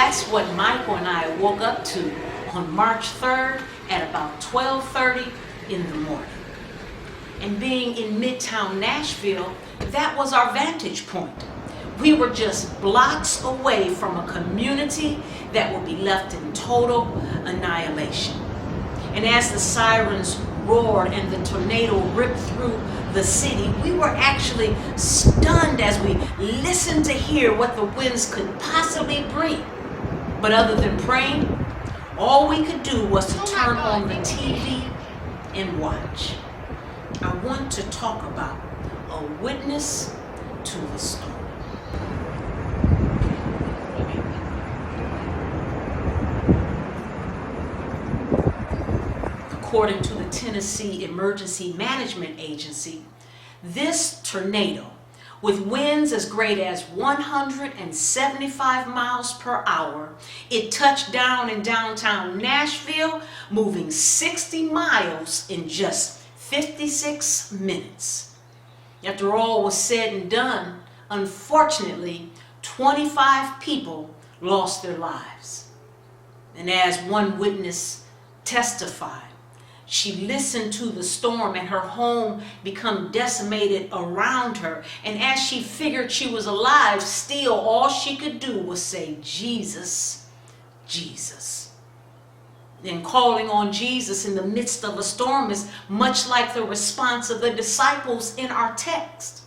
That's what Michael and I woke up to on March 3rd at about 12:30 in the morning. And being in Midtown Nashville, that was our vantage point. We were just blocks away from a community that would be left in total annihilation. And as the sirens roared and the tornado ripped through the city, we were actually stunned as we listened to hear what the winds could possibly bring. But other than praying, all we could do was to turn on the TV and watch. I want to talk about a witness to the storm. According to the Tennessee Emergency Management Agency, this tornado, with winds as great as 175 miles per hour, it touched down in downtown Nashville, moving 60 miles in just 56 minutes. After all was said and done, unfortunately, 25 people lost their lives. And as one witness testified, she listened to the storm and her home become decimated around her. And as she figured she was alive, still all she could do was say, "Jesus, Jesus." And calling on Jesus in the midst of a storm is much like the response of the disciples in our text.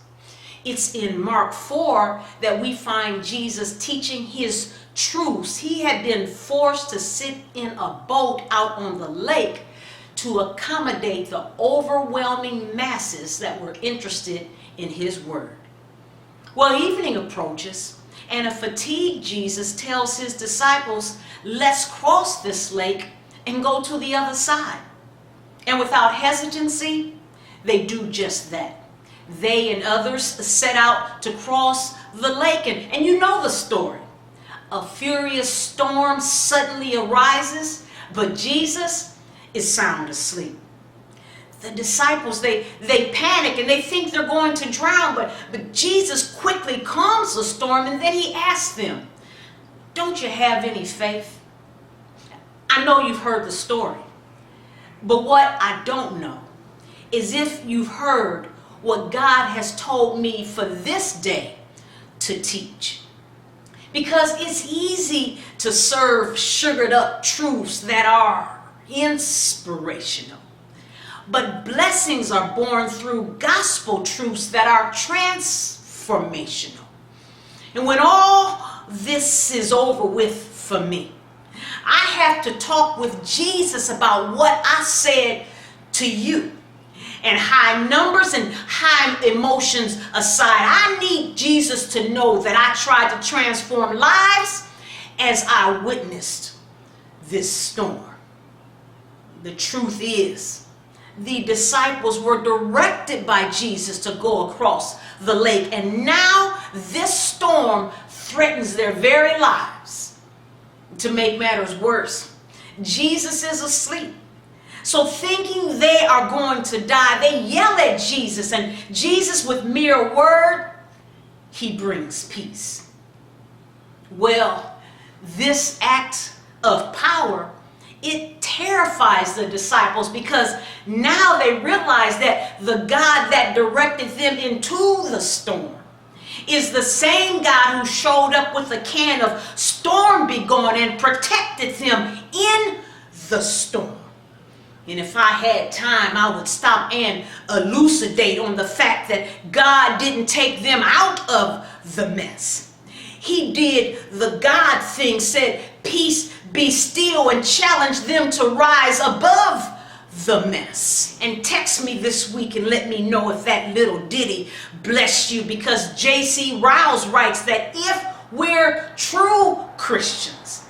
It's in Mark 4 that we find Jesus teaching his truths. He had been forced to sit in a boat out on the lake to accommodate the overwhelming masses that were interested in his word. Well, evening approaches, and a fatigued Jesus tells his disciples, "Let's cross this lake and go to the other side." And without hesitancy, they do just that. They and others set out to cross the lake, and you know the story. A furious storm suddenly arises, but Jesus is sound asleep. The disciples, they panic and they think they're going to drown, but Jesus quickly calms the storm, and then he asks them, "Don't you have any faith?" I know you've heard the story, but what I don't know is if you've heard what God has told me for this day to teach. Because it's easy to serve sugared up truths that are inspirational, but blessings are born through gospel truths that are transformational. And when all this is over with for me, I have to talk with Jesus about what I said to you. And high numbers and high emotions aside, I need Jesus to know that I tried to transform lives as I witnessed this storm. The truth is, the disciples were directed by Jesus to go across the lake, and now this storm threatens their very lives. To make matters worse, Jesus is asleep. So thinking they are going to die, they yell at Jesus, and Jesus, with mere word, he brings peace. Well, this act of power, it terrifies the disciples, because now they realize that the God that directed them into the storm is the same God who showed up with a can of Storm Be Gone and protected them in the storm. And if I had time, I would stop and elucidate on the fact that God didn't take them out of the mess. He did the God thing, said, "Peace, be still," and challenged them to rise above the mess. And text me this week and let me know if that little ditty blessed you, because J.C. Riles writes that if we're true Christians,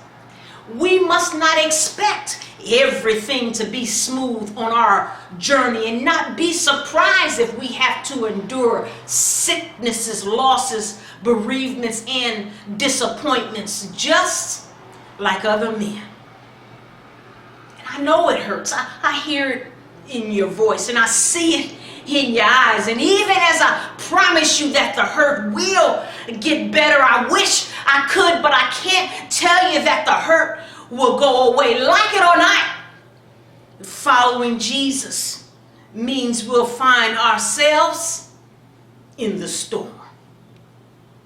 we must not expect everything to be smooth on our journey, and not be surprised if we have to endure sicknesses, losses, bereavements, and disappointments, just like other men. And I know it hurts. I hear it in your voice, and I see it in your eyes. And even as I promise you that the hurt will get better, I wish I could, but I can't tell you that the hurt will go away. Like it or not, following Jesus means we'll find ourselves in the storm.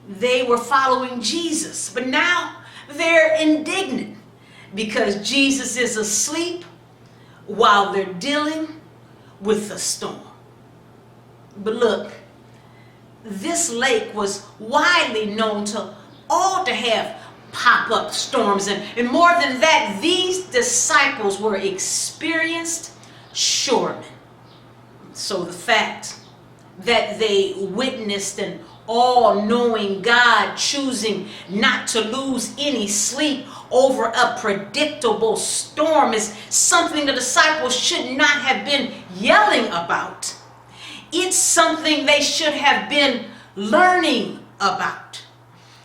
They were following Jesus, but now they're indignant because Jesus is asleep while they're dealing with the storm. But look, this lake was widely known to all to have pop-up storms, and more than that, these disciples were experienced shoremen. So the fact that they witnessed an all-knowing God choosing not to lose any sleep over a predictable storm is something the disciples should not have been yelling about. It's something they should have been learning about.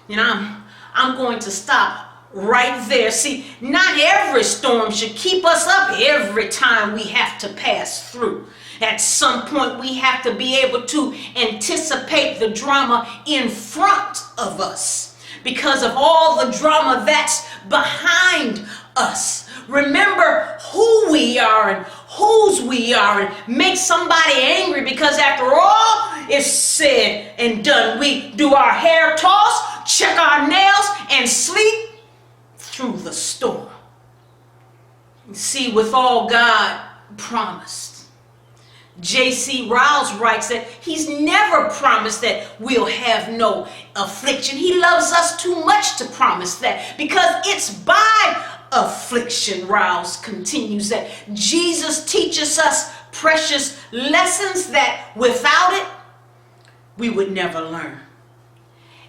You know, I'm going to stop right there. See, not every storm should keep us up every time we have to pass through. At some point, we have to be able to anticipate the drama in front of us because of all the drama that's behind us. Remember who we are and whose we are, and make somebody angry because after all is said and done, we do our hair toss, check our nails, and sleep through the storm. See, with all God promised, J.C. Ryle writes that he's never promised that we'll have no affliction. He loves us too much to promise that, because it's by affliction, Ryle continues, that Jesus teaches us precious lessons that without it, we would never learn.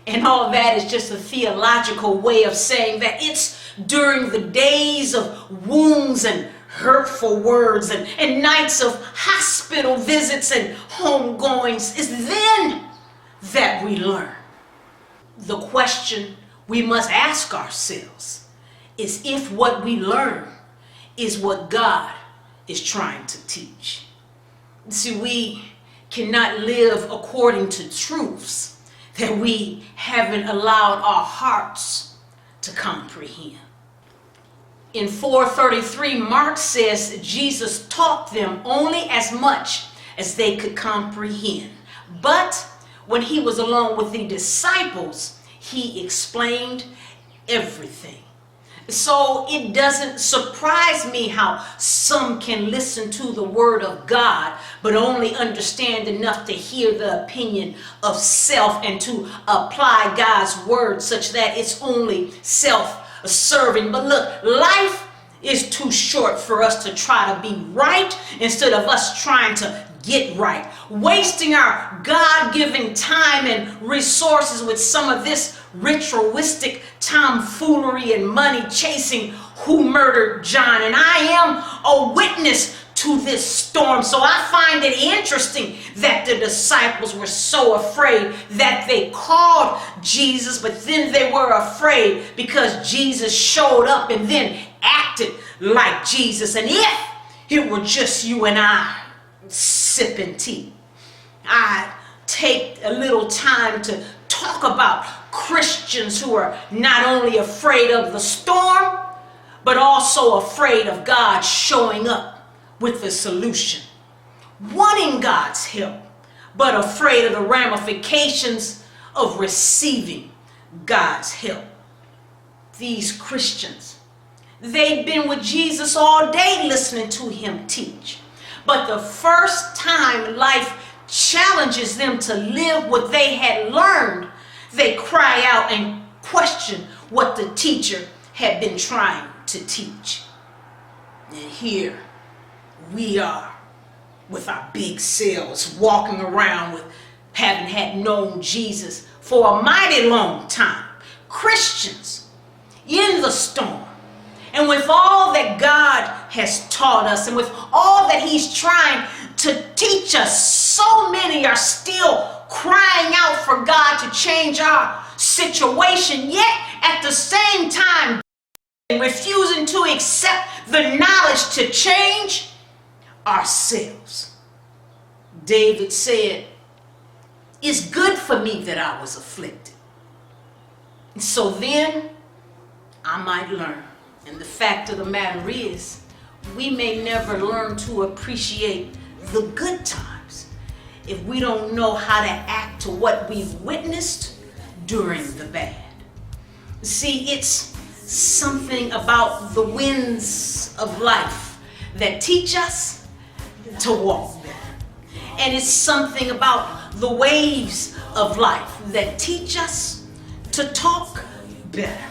And all that is just a theological way of saying that it's during the days of wounds and hurtful words and nights of hospital visits and homegoings is then that we learn. The question we must ask ourselves is if what we learn is what God is trying to teach. See, we cannot live according to truths that we haven't allowed our hearts to comprehend. In 4:33, Mark says Jesus taught them only as much as they could comprehend. But when he was alone with the disciples, he explained everything. So it doesn't surprise me how some can listen to the word of God, but only understand enough to hear the opinion of self and to apply God's word such that it's only self-serving. But look, life is too short for us to try to be right instead of us trying to get right, wasting our God-given time and resources with some of this ritualistic tomfoolery and money chasing who murdered John. And I am a witness to this storm. So I find it interesting that the disciples were so afraid that they called Jesus, but then they were afraid because Jesus showed up and then acted like Jesus. And if it were just you and I sipping tea, I'd take a little time to talk about Christians who are not only afraid of the storm, but also afraid of God showing up with the solution, wanting God's help, but afraid of the ramifications of receiving God's help. These Christians, they've been with Jesus all day listening to him teach. But the first time life challenges them to live what they had learned, they cry out and question what the teacher had been trying to teach. And here we are with our big selves walking around with having had known Jesus for a mighty long time. Christians in the storm. And with all that God has taught us and with all that he's trying to teach us, so many are still crying out for God to change our situation, yet at the same time refusing to accept the knowledge to change ourselves. David said, "It's good for me that I was afflicted, So then I might learn. And the fact of the matter is, we may never learn to appreciate the good times if we don't know how to act to what we've witnessed during the bad. See, it's something about the winds of life that teach us to walk better. And it's something about the waves of life that teach us to talk better.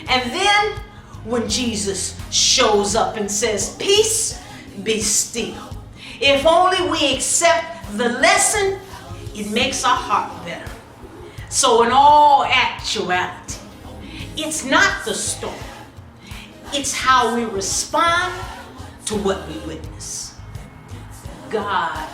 And then when Jesus shows up and says, "Peace, be still," if only we accept the lesson, it makes our heart better. So in all actuality, it's not the storm. It's how we respond to what we witness. God